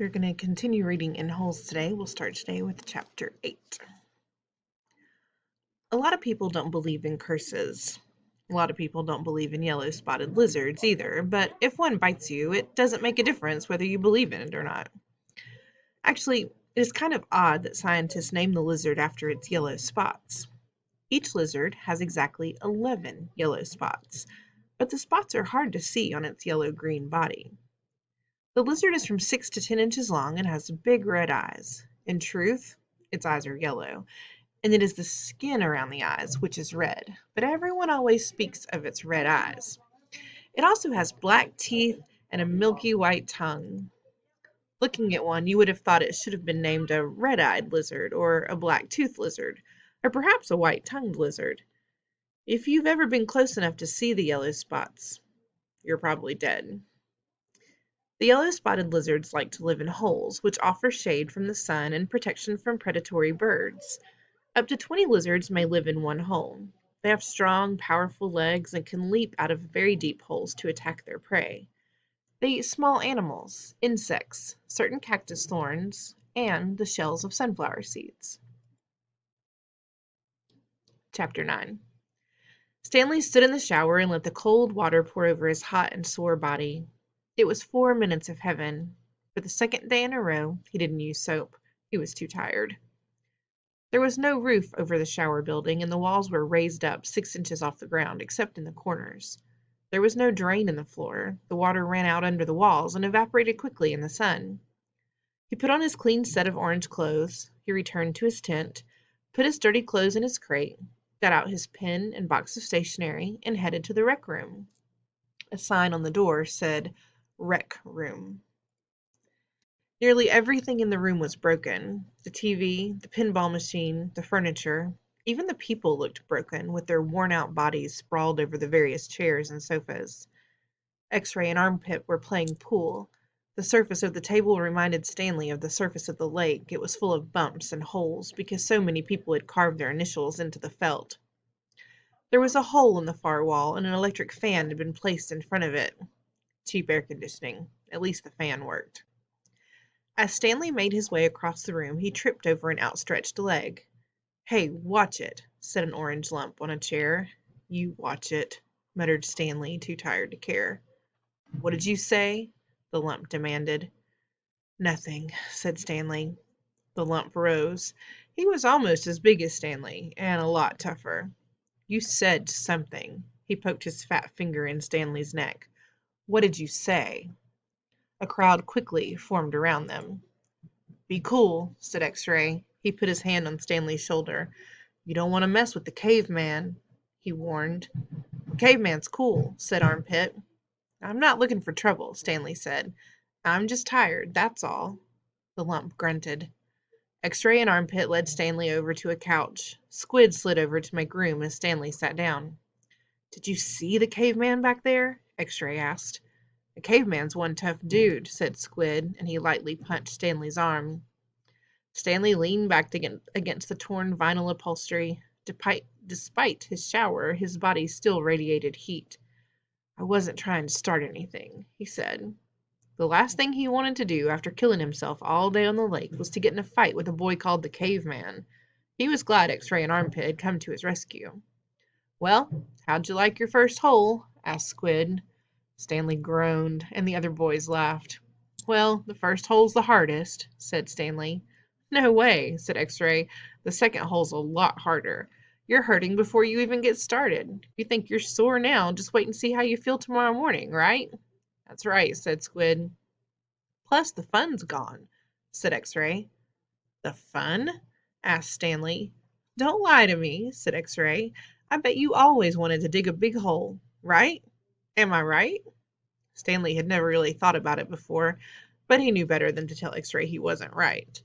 We're going to continue reading in holes today. We'll start today with chapter 8. A lot of people don't believe in curses. A lot of people don't believe in yellow-spotted lizards either, but if one bites you, it doesn't make a difference whether you believe in it or not. Actually, it is kind of odd that scientists name the lizard after its yellow spots. Each lizard has exactly 11 yellow spots, but the spots are hard to see on its yellow-green body. The lizard is from 6 to 10 inches long and has big red eyes. In truth, its eyes are yellow, and it is the skin around the eyes which is red, but everyone always speaks of its red eyes. It also has black teeth and a milky white tongue. Looking at one, you would have thought it should have been named a red-eyed lizard or a black-toothed lizard, or perhaps a white-tongued lizard. If you've ever been close enough to see the yellow spots, you're probably dead. The yellow-spotted lizards like to live in holes, which offer shade from the sun and protection from predatory birds. Up to 20 lizards may live in one hole. They have strong, powerful legs and can leap out of very deep holes to attack their prey. They eat small animals, insects, certain cactus thorns, and the shells of sunflower seeds. Chapter 9. Stanley stood in the shower and let the cold water pour over his hot and sore body. It was 4 minutes of heaven. For the second day in a row, he didn't use soap. He was too tired. There was no roof over the shower building, and the walls were raised up 6 inches off the ground, except in the corners. There was no drain in the floor. The water ran out under the walls and evaporated quickly in the sun. He put on his clean set of orange clothes. He returned to his tent, put his dirty clothes in his crate, got out his pen and box of stationery, and headed to the rec room. A sign on the door said, "Rec Room." Nearly everything in the room was broken. The TV, the pinball machine, the furniture. Even the people looked broken, with their worn-out bodies sprawled over the various chairs and sofas. X-Ray and Armpit were playing pool. The surface of the table reminded Stanley of the surface of the lake. It was full of bumps and holes, because so many people had carved their initials into the felt. There was a hole in the far wall, and an electric fan had been placed in front of it. Cheap air conditioning. At least the fan worked. As Stanley made his way across the room, he tripped over an outstretched leg. "Hey, watch it," said an orange lump on a chair. "You watch it," muttered Stanley, too tired to care. "What did you say?" the lump demanded. "Nothing," said Stanley. The lump rose. He was almost as big as Stanley, and a lot tougher. "You said something." He poked his fat finger in Stanley's neck. "What did you say?" A crowd quickly formed around them. "Be cool," said X-Ray. He put his hand on Stanley's shoulder. "You don't want to mess with the caveman," he warned. "The caveman's cool," said Armpit. "I'm not looking for trouble," Stanley said. "I'm just tired, that's all." The lump grunted. X-Ray and Armpit led Stanley over to a couch. Squid slid over to make room as Stanley sat down. "Did you see the caveman back there?" X-Ray asked. "The caveman's one tough dude," said Squid, and he lightly punched Stanley's arm. Stanley leaned back against the torn vinyl upholstery. Despite his shower, his body still radiated heat. "I wasn't trying to start anything," he said. The last thing he wanted to do after killing himself all day on the lake was to get in a fight with a boy called the Caveman. He was glad X-Ray and Armpit had come to his rescue. "Well, how'd you like your first hole?" asked Squid. Stanley groaned, and the other boys laughed. "Well, the first hole's the hardest," said Stanley. "No way," said X-Ray. "The second hole's a lot harder. You're hurting before you even get started. If you think you're sore now, just wait and see how you feel tomorrow morning, right?" "That's right," said Squid. "Plus, the fun's gone," said X-Ray. "The fun?" asked Stanley. "Don't lie to me," said X-Ray. "I bet you always wanted to dig a big hole, right? Am I right?" Stanley had never really thought about it before, but he knew better than to tell X-Ray he wasn't right.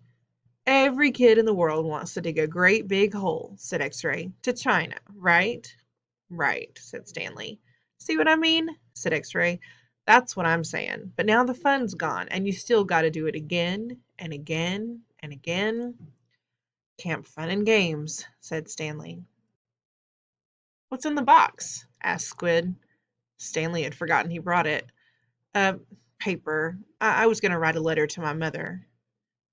"Every kid in the world wants to dig a great big hole," said X-Ray. "To China, right?" "Right," said Stanley. "See what I mean?" said X-Ray. "That's what I'm saying. But now the fun's gone, and you still got to do it again and again and again." "Camp fun and games," said Stanley. "What's in the box?" asked Squid. Stanley had forgotten he brought it. Paper. I was going to write a letter to my mother."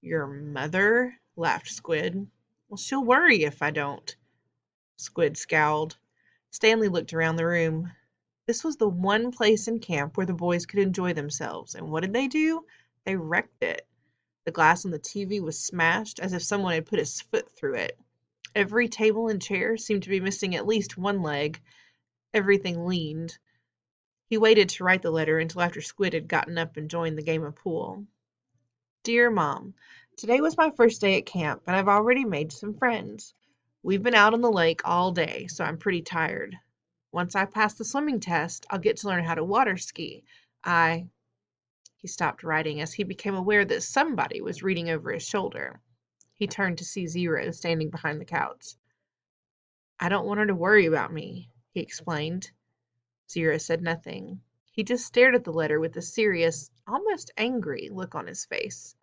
"Your mother?" laughed Squid. "Well, she'll worry if I don't." Squid scowled. Stanley looked around the room. This was the one place in camp where the boys could enjoy themselves, and what did they do? They wrecked it. The glass on the TV was smashed as if someone had put his foot through it. Every table and chair seemed to be missing at least one leg. Everything leaned. He waited to write the letter until after Squid had gotten up and joined the game of pool. "Dear Mom, today was my first day at camp, and I've already made some friends. We've been out on the lake all day, so I'm pretty tired. Once I pass the swimming test, I'll get to learn how to water ski. I—" He stopped writing as he became aware that somebody was reading over his shoulder. He turned to see Zero standing behind the couch. "I don't want her to worry about me," he explained. Zero said nothing. He just stared at the letter with a serious, almost angry look on his face.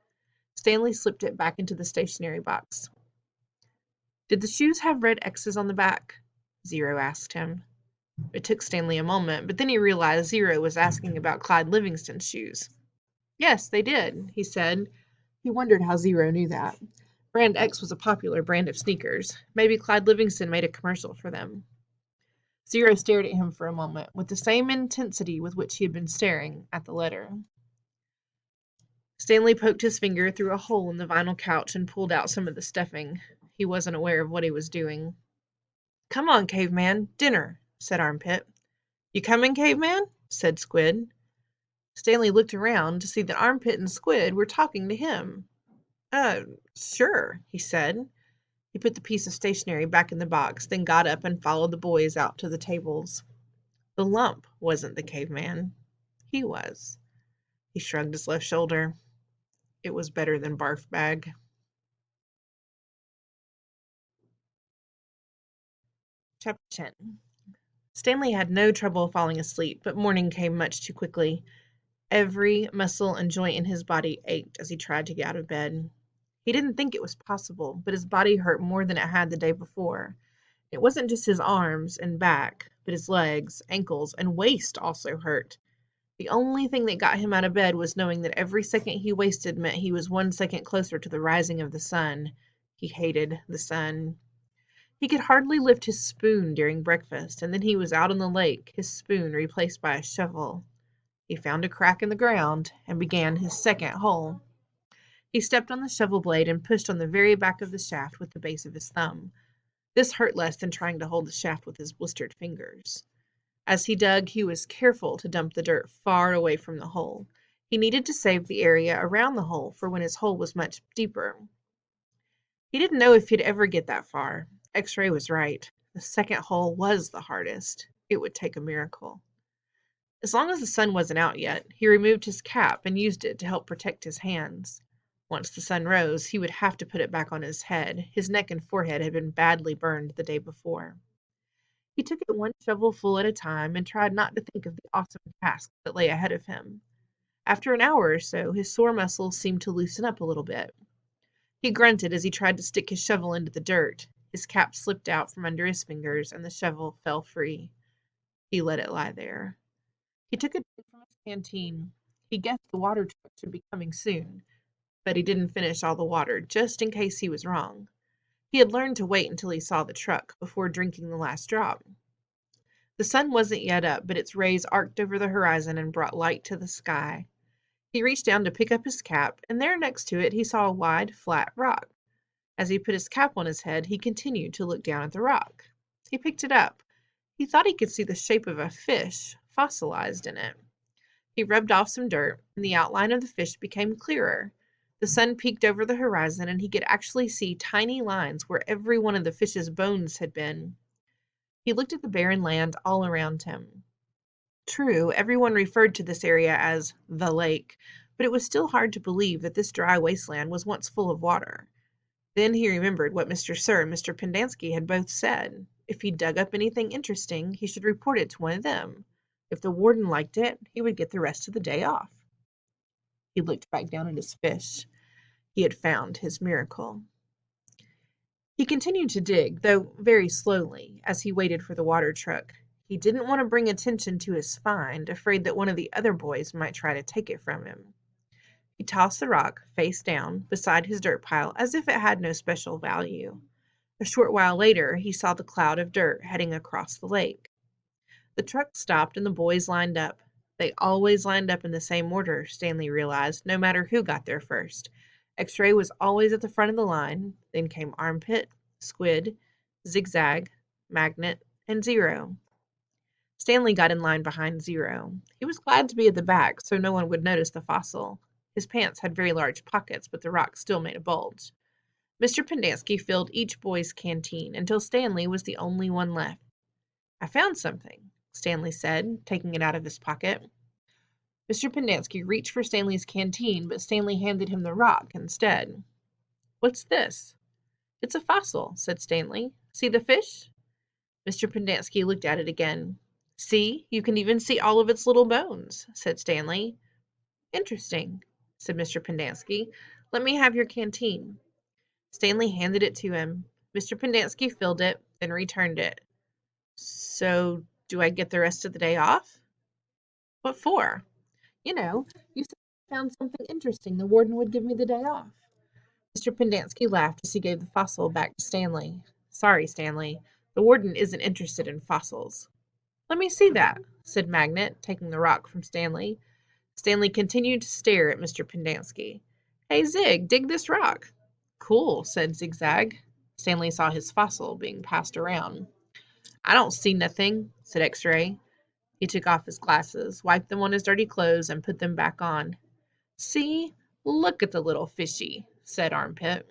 Stanley slipped it back into the stationery box. "Did the shoes have red X's on the back?" Zero asked him. It took Stanley a moment, but then he realized Zero was asking about Clyde Livingston's shoes. "Yes, they did," he said. He wondered how Zero knew that. Brand X was a popular brand of sneakers. Maybe Clyde Livingston made a commercial for them. Zero stared at him for a moment, with the same intensity with which he had been staring at the letter. Stanley poked his finger through a hole in the vinyl couch and pulled out some of the stuffing. He wasn't aware of what he was doing. "Come on, Caveman, dinner," said Armpit. "You coming, Caveman?" said Squid. Stanley looked around to see that Armpit and Squid were talking to him. Sure," he said. He put the piece of stationery back in the box, then got up and followed the boys out to the tables. The lump wasn't the caveman. He was. He shrugged his left shoulder. It was better than Barf Bag. Chapter 10. Stanley had no trouble falling asleep, but morning came much too quickly. Every muscle and joint in his body ached as he tried to get out of bed. He didn't think it was possible, but his body hurt more than it had the day before. It wasn't just his arms and back, but his legs, ankles, and waist also hurt. The only thing that got him out of bed was knowing that every second he wasted meant he was 1 second closer to the rising of the sun. He hated the sun. He could hardly lift his spoon during breakfast, and then he was out on the lake, his spoon replaced by a shovel. He found a crack in the ground and began his second hole. He stepped on the shovel blade and pushed on the very back of the shaft with the base of his thumb. This hurt less than trying to hold the shaft with his blistered fingers. As he dug, he was careful to dump the dirt far away from the hole. He needed to save the area around the hole for when his hole was much deeper. He didn't know if he'd ever get that far. X-ray was right. The second hole was the hardest. It would take a miracle. As long as the sun wasn't out yet, he removed his cap and used it to help protect his hands. Once the sun rose, he would have to put it back on his head. His neck and forehead had been badly burned the day before. He took it one shovelful at a time and tried not to think of the awesome task that lay ahead of him. After an hour or so, his sore muscles seemed to loosen up a little bit. He grunted as he tried to stick his shovel into the dirt. His cap slipped out from under his fingers and the shovel fell free. He let it lie there. He took a drink from his canteen. He guessed the water truck should be coming soon, but he didn't finish all the water, just in case he was wrong. He had learned to wait until he saw the truck before drinking the last drop. The sun wasn't yet up, but its rays arced over the horizon and brought light to the sky. He reached down to pick up his cap, and there next to it he saw a wide, flat rock. As he put his cap on his head, he continued to look down at the rock. He picked it up. He thought he could see the shape of a fish fossilized in it. He rubbed off some dirt, and the outline of the fish became clearer. The sun peeked over the horizon, and he could actually see tiny lines where every one of the fish's bones had been. He looked at the barren land all around him. True, everyone referred to this area as the lake, but it was still hard to believe that this dry wasteland was once full of water. Then he remembered what Mr. Sir and Mr. Pendanski had both said. If he dug up anything interesting, he should report it to one of them. If the warden liked it, he would get the rest of the day off. He looked back down at his fish. He had found his miracle. He continued to dig, though very slowly, as he waited for the water truck. He didn't want to bring attention to his find, afraid that one of the other boys might try to take it from him. He tossed the rock, face down, beside his dirt pile as if it had no special value. A short while later, he saw the cloud of dirt heading across the lake. The truck stopped and the boys lined up. They always lined up in the same order, Stanley realized, no matter who got there first. X-Ray was always at the front of the line, then came Armpit, Squid, Zigzag, Magnet, and Zero. Stanley got in line behind Zero. He was glad to be at the back so no one would notice the fossil. His pants had very large pockets, but the rock still made a bulge. Mr. Pendanski filled each boy's canteen until Stanley was the only one left. "I found something," Stanley said, taking it out of his pocket. Mr. Pendanski reached for Stanley's canteen, but Stanley handed him the rock instead. "What's this?" "It's a fossil," said Stanley. "See the fish?" Mr. Pendanski looked at it again. "See, you can even see all of its little bones," said Stanley. "Interesting," said Mr. Pendanski. "Let me have your canteen." Stanley handed it to him. Mr. Pendanski filled it, then returned it. "So, do I get the rest of the day off?" "What for?" "You know, you said you found something interesting. The warden would give me the day off." Mr. Pendanski laughed as he gave the fossil back to Stanley. "Sorry, Stanley. The warden isn't interested in fossils." "Let me see that," said Magnet, taking the rock from Stanley. Stanley continued to stare at Mr. Pendanski. "Hey, Zig, dig this rock." "Cool," said Zigzag. Stanley saw his fossil being passed around. "I don't see nothing," said X-Ray. He took off his glasses, wiped them on his dirty clothes, and put them back on. "See? Look at the little fishy," said Armpit.